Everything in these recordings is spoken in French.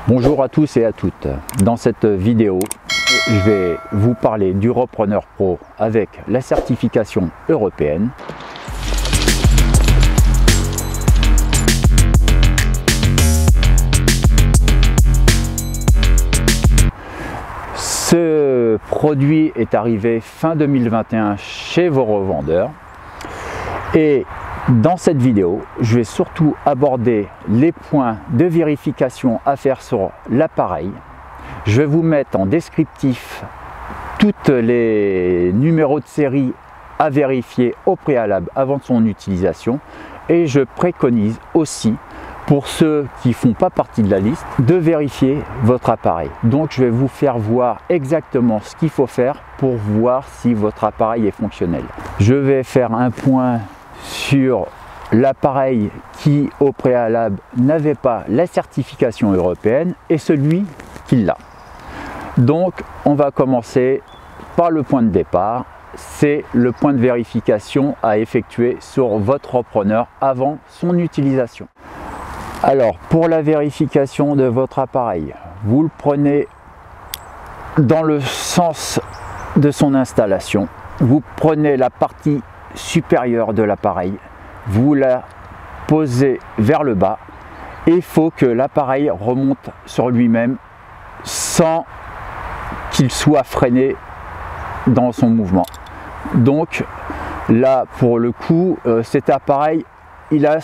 Bonjour à tous et à toutes. Dans cette vidéo, je vais vous parler du Roadrunner Pro avec la certification européenne. Ce produit est arrivé fin 2021 chez vos revendeurs et dans cette vidéo, je vais surtout aborder les points de vérification à faire sur l'appareil. Je vais vous mettre en descriptif tous les numéros de série à vérifier au préalable avant son utilisation et je préconise aussi pour ceux qui ne font pas partie de la liste de vérifier votre appareil. Donc je vais vous faire voir exactement ce qu'il faut faire pour voir si votre appareil est fonctionnel. Je vais faire un point sur l'appareil qui au préalable n'avait pas la certification européenne et celui qui l'a. Donc on va commencer par le point de départ, c'est le point de vérification à effectuer sur votre Roadrunner avant son utilisation. Alors pour la vérification de votre appareil, vous le prenez dans le sens de son installation, vous prenez la partie supérieure de l'appareil, vous la posez vers le bas et il faut que l'appareil remonte sur lui-même sans qu'il soit freiné dans son mouvement. Donc là pour le coup cet appareil il est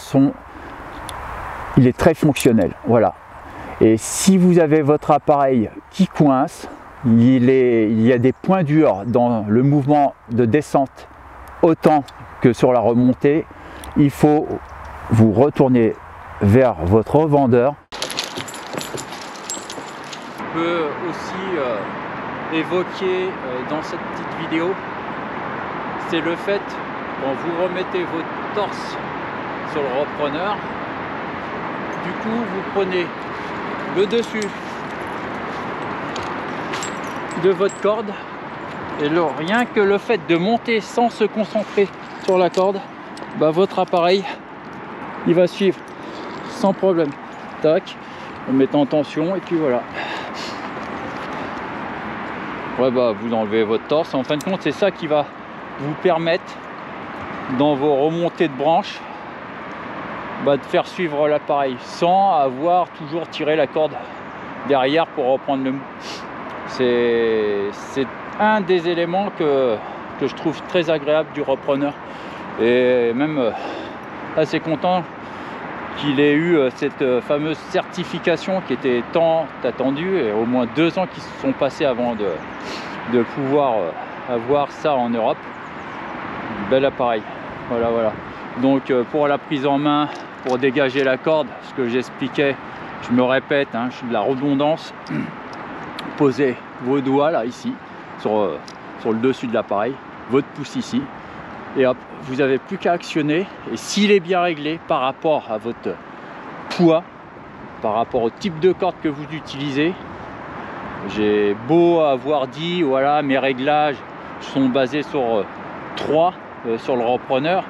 très fonctionnel, voilà. Et si vous avez votre appareil qui coince, il y a des points durs dans le mouvement de descente autant que sur la remontée, il faut vous retourner vers votre revendeur. Je peux aussi évoquer dans cette petite vidéo, c'est le fait quand vous remettez votre torse sur le Roadrunner, du coup vous prenez le dessus de votre corde et rien que le fait de monter sans se concentrer sur la corde, bah, votre appareil il va suivre sans problème. Tac, en mettant en tension et puis voilà. Ouais, bah, vous enlevez votre torse. En fin de compte, c'est ça qui va vous permettre dans vos remontées de branches de faire suivre l'appareil sans avoir toujours tiré la corde derrière pour reprendre le mou. C'est un des éléments que je trouve très agréable du Roadrunner et même assez content qu'il ait eu cette fameuse certification qui était tant attendue et au moins 2 ans qui se sont passés avant de pouvoir avoir ça en Europe. Bel appareil, voilà. Donc pour la prise en main, pour dégager la corde, ce que j'expliquais, je me répète, je suis de la redondance. Posez vos doigts là ici sur le dessus de l'appareil, votre pouce ici et hop, vous n'avez plus qu'à actionner et s'il est bien réglé par rapport à votre poids, par rapport au type de corde que vous utilisez, j'ai beau avoir dit voilà mes réglages sont basés sur 3 sur le Roadrunner,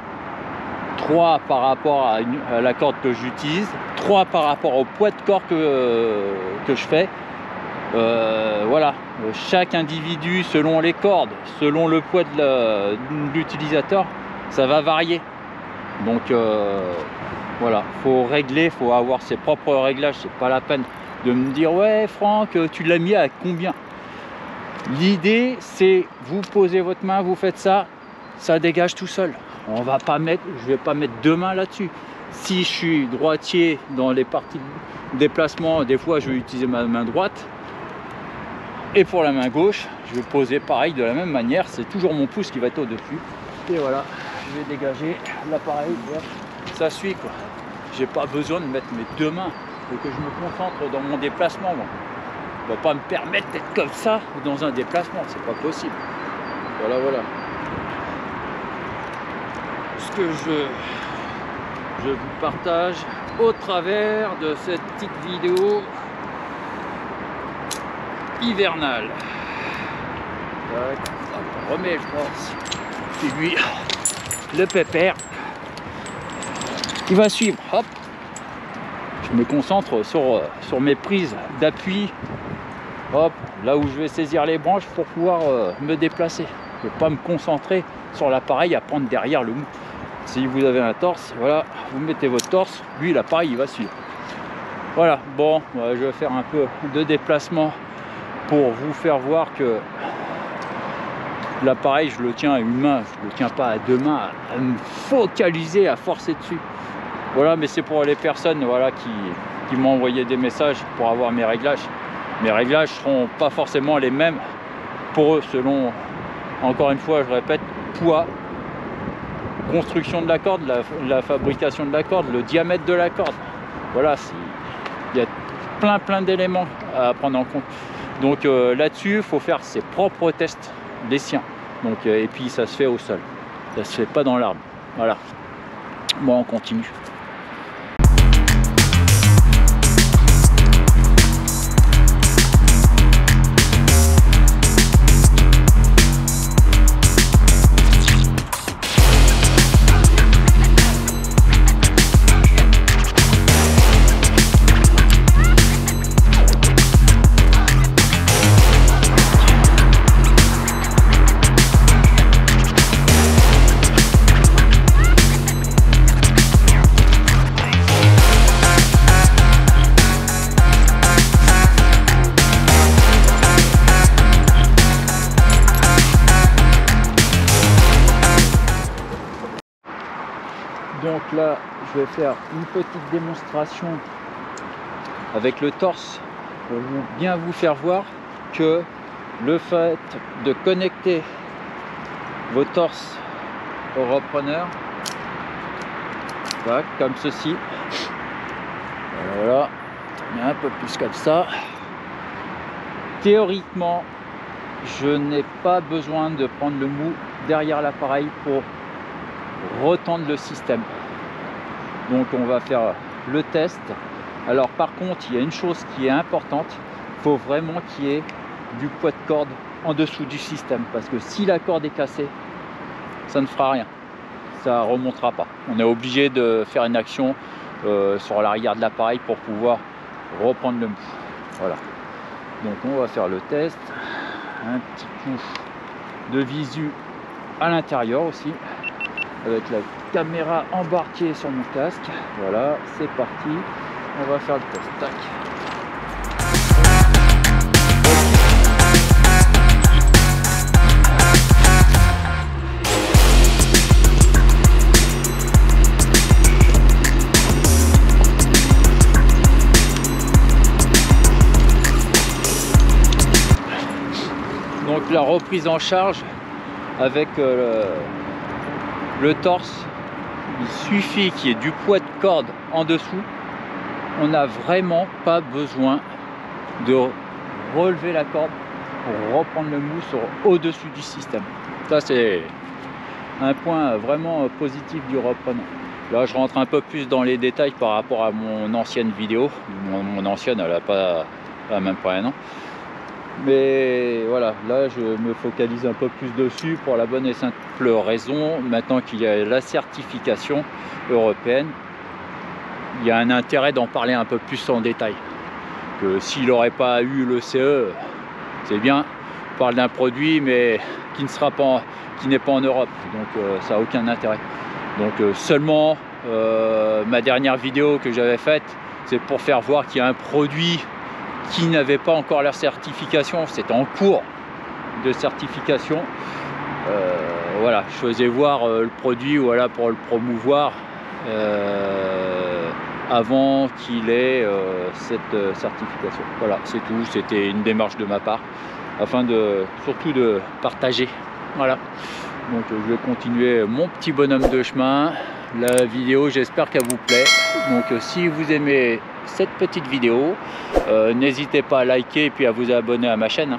3 par rapport à la corde que j'utilise, 3 par rapport au poids de corde que je fais. Voilà, chaque individu selon les cordes, selon le poids de l'utilisateur, ça va varier. Donc voilà, faut régler, faut avoir ses propres réglages. C'est pas la peine de me dire ouais Franck, tu l'as mis à combien. L'idée c'est vous posez votre main, vous faites ça, ça dégage tout seul. On va pas mettre, je vais pas mettre 2 mains là-dessus. Si je suis droitier dans les parties de déplacement, des fois je vais utiliser ma main droite. Et pour la main gauche, je vais poser pareil de la même manière, c'est toujours mon pouce qui va être au-dessus. Et voilà, je vais dégager l'appareil, ça suit quoi. J'ai pas besoin de mettre mes 2 mains, il faut que je me concentre dans mon déplacement. Bon. On va pas me permettre d'être comme ça dans un déplacement, c'est pas possible. Voilà. Ce que je vous partage au travers de cette petite vidéo hivernale. On remet, je pense. Puis lui, le pépère, il va suivre. Hop. je me concentre sur mes prises d'appui, hop, là où je vais saisir les branches pour pouvoir me déplacer. Je ne vais pas me concentrer sur l'appareil à prendre derrière le mou. Si vous avez un torse, voilà, vous mettez votre torse, lui l'appareil il va suivre. Voilà, bon, je vais faire un peu de déplacement pour vous faire voir que l'appareil, je le tiens à une main, je le tiens pas à deux mains, à me focaliser, à forcer dessus. Voilà, mais c'est pour les personnes voilà, qui m'ont envoyé des messages pour avoir mes réglages. Mes réglages seront pas forcément les mêmes pour eux, selon, encore une fois, je répète, poids, construction de la corde, la fabrication de la corde, le diamètre de la corde. Voilà, il y a plein d'éléments à prendre en compte. Donc là-dessus, il faut faire ses propres tests, les siens. Donc, et puis ça se fait au sol, ça se fait pas dans l'arbre. Voilà. Bon, on continue. Donc là, je vais faire une petite démonstration avec le torse pour bien vous faire voir que le fait de connecter vos torses au repreneur, voilà, comme ceci, voilà, un peu plus comme ça. Théoriquement, je n'ai pas besoin de prendre le mou derrière l'appareil pour retendre le système. Donc on va faire le test. Alors par contre, il y a une chose qui est importante, il faut vraiment qu'il y ait du poids de corde en dessous du système, parce que si la corde est cassée, ça ne fera rien, ça remontera pas. On est obligé de faire une action sur l'arrière de l'appareil pour pouvoir reprendre le mou. Voilà, donc on va faire le test. Un petit coup de visu à l'intérieur aussi, avec la caméra embarquée sur mon casque. Voilà, c'est parti, on va faire le test. Tac. Donc la reprise en charge avec le torse, il suffit qu'il y ait du poids de corde en dessous. On n'a vraiment pas besoin de relever la corde pour reprendre le mou au-dessus du système. Ça c'est un point vraiment positif du repreneur. Là je rentre un peu plus dans les détails par rapport à mon ancienne vidéo. Mon ancienne, elle a même pas un an. Mais voilà, là je me focalise un peu plus dessus pour la bonne et simple raison, maintenant qu'il y a la certification européenne, il y a un intérêt d'en parler un peu plus en détail. Que s'il n'aurait pas eu le CE, c'est bien, on parle d'un produit mais qui n'est pas en Europe, donc ça n'a aucun intérêt. Donc seulement ma dernière vidéo que j'avais faite, c'est pour faire voir qu'il y a un produit qui n'avait pas encore la certification, c'est en cours de certification. Voilà, je faisais voir le produit, voilà, pour le promouvoir avant qu'il ait cette certification. Voilà, c'est tout, c'était une démarche de ma part afin de surtout de partager. Voilà, donc je vais continuer mon petit bonhomme de chemin. La vidéo, j'espère qu'elle vous plaît. Donc si vous aimez cette petite vidéo, n'hésitez pas à liker et puis à vous abonner à ma chaîne.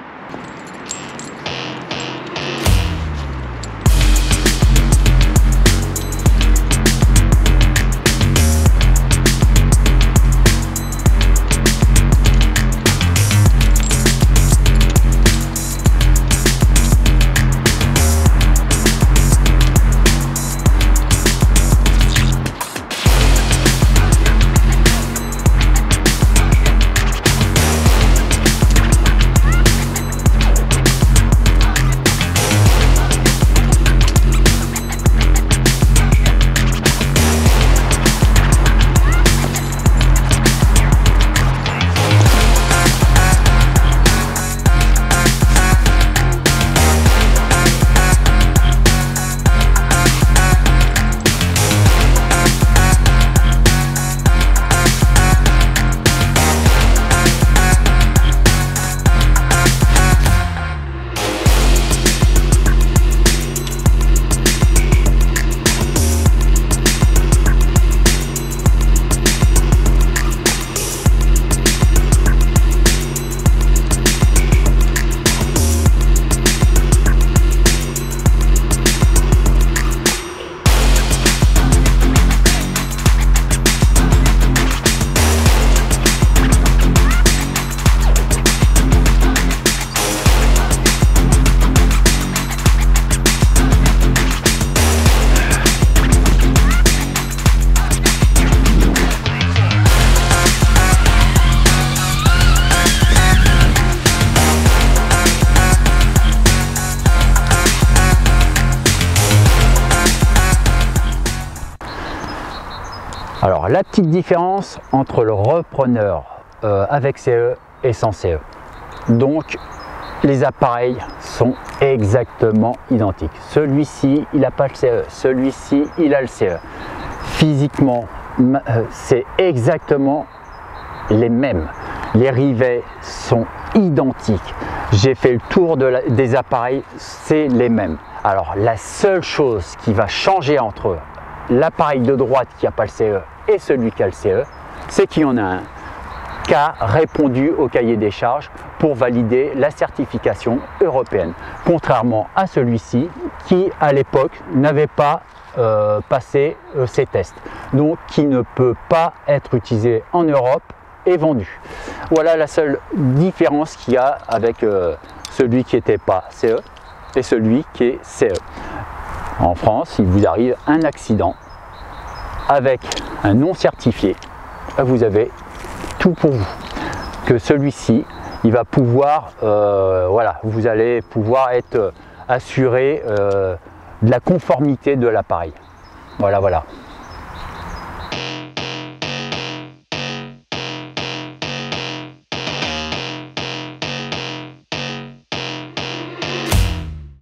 la petite différence entre le repreneur avec CE et sans CE. Donc, les appareils sont exactement identiques. Celui-ci, il n'a pas le CE. Celui-ci, il a le CE. Physiquement, c'est exactement les mêmes. Les rivets sont identiques. J'ai fait le tour des appareils, c'est les mêmes. Alors, la seule chose qui va changer entre l'appareil de droite qui n'a pas le CE et celui qui a le CE, c'est qu'il y en a un qui a répondu au cahier des charges pour valider la certification européenne, contrairement à celui-ci qui, à l'époque, n'avait pas passé ces tests, donc qui ne peut pas être utilisé en Europe et vendu. Voilà la seule différence qu'il y a avec celui qui n'était pas CE et celui qui est CE. En France, il vous arrive un accident avec un non certifié, vous avez tout pour vous. Que celui-ci, il va pouvoir, voilà, vous allez pouvoir être assuré de la conformité de l'appareil. Voilà.